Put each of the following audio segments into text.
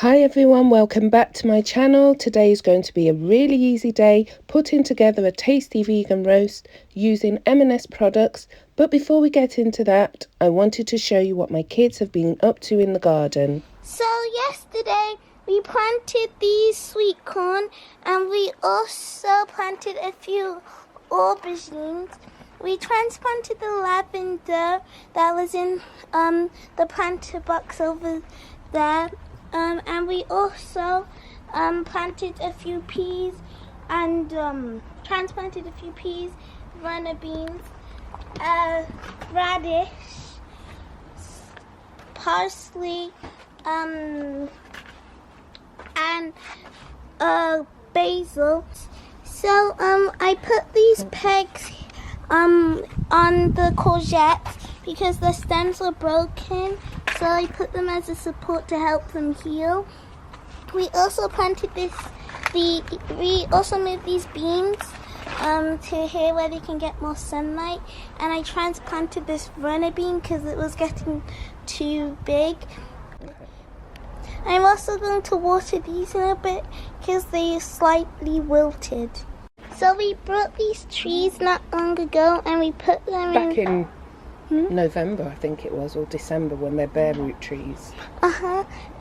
Hi everyone, welcome back to my channel. Today is going to be a really easy day putting together a tasty vegan roast using M&S products. But before we get into that, I wanted to show you what my kids have been up to in the garden. So yesterday we planted these sweet corn and we also planted a few aubergines. We transplanted the lavender that was in the planter box over there. And we also planted a few peas and transplanted a few peas, runner beans, radish, parsley, and basil. So I put these pegs on the courgettes because the stems were broken, so I put them as a support to help them heal. We also planted we also moved these beans to here where they can get more sunlight, and I transplanted this runner bean because it was getting too big. I'm also going to water these in a bit because they slightly wilted. So we brought these trees not long ago and we put them Back in November, I think it was, or December, when they're bare root trees.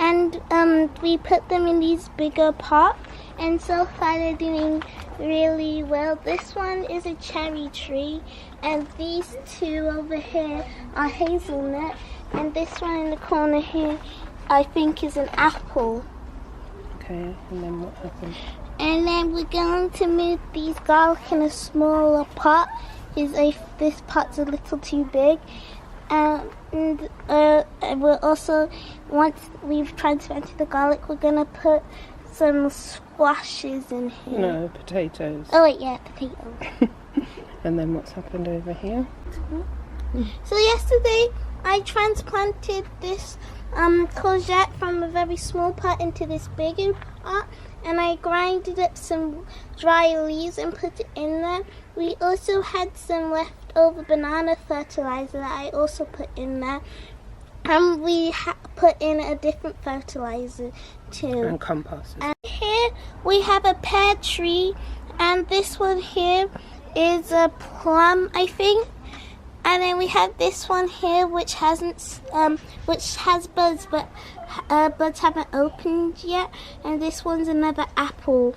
And we put them in these bigger pots, and so far they're doing really well. This one is a cherry tree, and these two over here are hazelnut, and this one in the corner here I think is an apple. Okay, and then what happened? And then we're going to move these garlic in a smaller pot. This pot's a little too big. And we're also, once we've transplanted the garlic, we're going to put some squashes in here. No, potatoes. Oh wait, yeah, potatoes. And then what's happened over here? So yesterday I transplanted this courgette from a very small pot into this bigger pot, and I grinded up some dry leaves and put it in there. We also had some leftover banana fertilizer that I also put in there, and we put in a different fertilizer too. And compost. And here we have a pear tree, and this one here is a plum, I think. And then we have this one here, which has buds, but buds haven't opened yet. And this one's another apple.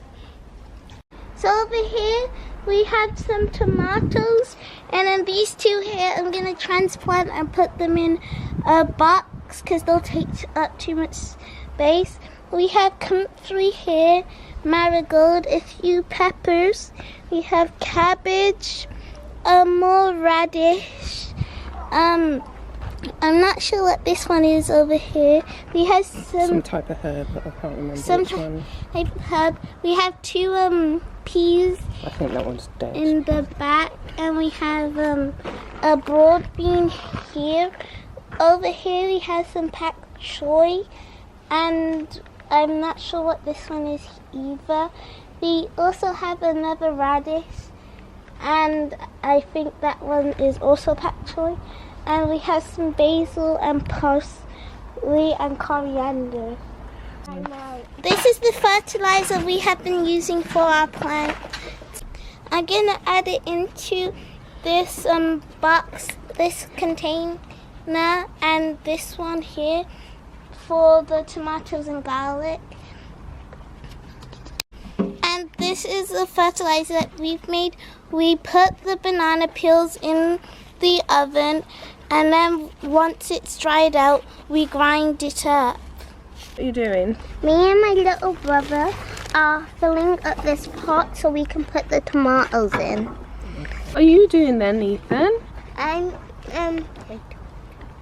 So over here we have some tomatoes, and then these two here I'm gonna transplant and put them in a box because they'll take up too much space. We have comfrey here, marigold, a few peppers. We have cabbage. More radish. I'm not sure what this one is over here. We have some type of herb, but I can't remember some which one. Type of herb. We have two peas. I think that one's dead. In the back, and we have a broad bean here. Over here we have some pak choy, and I'm not sure what this one is either. We also have another radish, and I think that one is also pak choy. And we have some basil and parsley and coriander. This is the fertilizer we have been using for our plants. I'm gonna add it into this box, this container, and this one here for the tomatoes and garlic. And this is the fertilizer that we've made. We put the banana peels in the oven, and then once it's dried out, we grind it up. What are you doing? Me and my little brother are filling up this pot so we can put the tomatoes in. What are you doing then, Ethan? I'm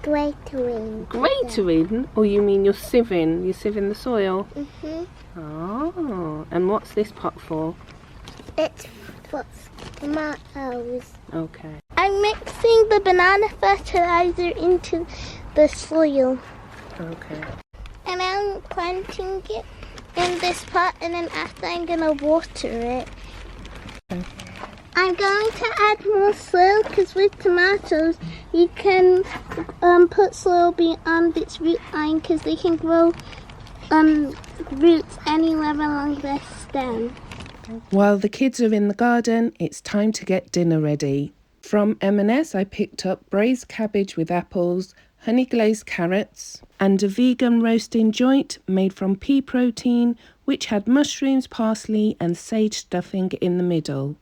gratering. Gratering? Or you mean you're sieving? You're sieving the soil? Mhm. Oh, and what's this pot for? It's for tomatoes. Okay. I'm mixing the banana fertilizer into the soil. Okay. And I'm planting it in this pot, and then after I'm gonna water it. Okay. I'm going to add more soil because with tomatoes you can put soil beyond its root line because they can grow roots anywhere along the stem. While the kids are in the garden, it's time to get dinner ready. From M&S, I picked up braised cabbage with apples, honey glazed carrots, and a vegan roasting joint made from pea protein, which had mushrooms, parsley, and sage stuffing in the middle.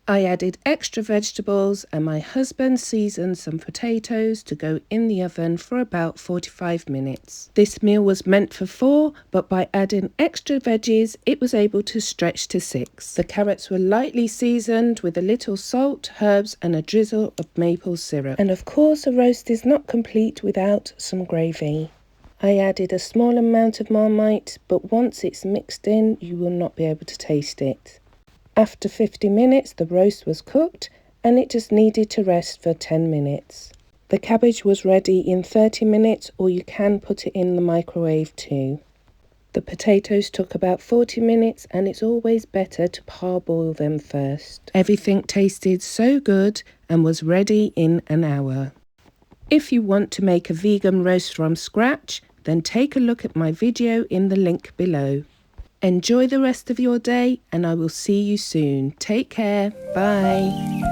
I added extra vegetables and my husband seasoned some potatoes to go in the oven for about 45 minutes. This meal was meant for 4, but by adding extra veggies, it was able to stretch to 6. The carrots were lightly seasoned with a little salt, herbs, and a drizzle of maple syrup. And of course, a roast is not complete without some gravy. I added a small amount of Marmite, but once it's mixed in, you will not be able to taste it. After 50 minutes, the roast was cooked and it just needed to rest for 10 minutes. The cabbage was ready in 30 minutes, or you can put it in the microwave too. The potatoes took about 40 minutes, and it's always better to parboil them first. Everything tasted so good and was ready in an hour. If you want to make a vegan roast from scratch, then take a look at my video in the link below. Enjoy the rest of your day, and I will see you soon. Take care. Bye.